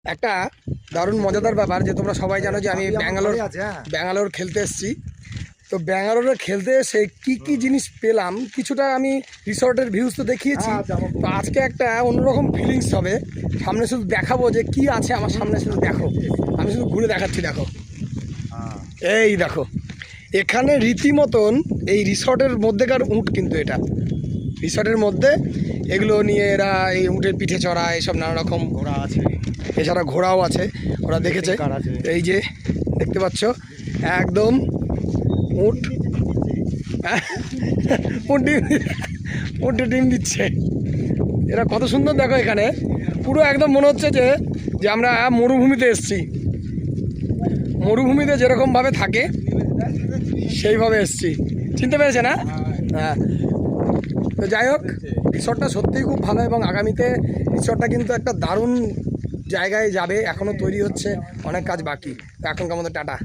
একটা দারুণ মজাদার ব্যাপার যে তোমরা সবাই জানো যে আমি ব্যাঙ্গালোর খেলতে এসেছি। তো ব্যাঙ্গালোরে খেলতে এসে কী কী জিনিস পেলাম কিছুটা আমি রিসর্টের ভিউজ তো দেখিয়েছি। তো আজকে একটা অন্যরকম ফিলিংস হবে, সামনে শুধু দেখাবো যে কি আছে আমার সামনে, শুধু দেখো, আমি শুধু ঘুরে দেখাচ্ছি। দেখো, এই দেখো, এখানে রীতিমতন এই রিসর্টের মধ্যেকার উট, কিন্তু এটা রিসর্টের মধ্যে এগুলো নিয়ে এরা এই উটের পিঠে চড়া এইসব নানা রকম ঘোড়া আছে, এছাড়া ঘোড়াও আছে, ওরা দেখেছে। এই যে দেখতে পাচ্ছ একদম উট উটে ডিম দিচ্ছে, এরা কত সুন্দর। দেখো এখানে পুরো একদম মনে হচ্ছে যে যে আমরা মরুভূমিতে এসেছি, মরুভূমিতে যেরকমভাবে থাকে সেইভাবে এসেছি, চিনতে পেরেছে না? হ্যাঁ, তো যাই হোক, রিসর্টটা সত্যিই খুব ভালো এবং আগামীতে রিসর্টটা কিন্তু একটা দারুণ জায়গায় যাবে। এখনও তৈরি হচ্ছে, অনেক কাজ বাকি। তো এখনকার মতো টাটা।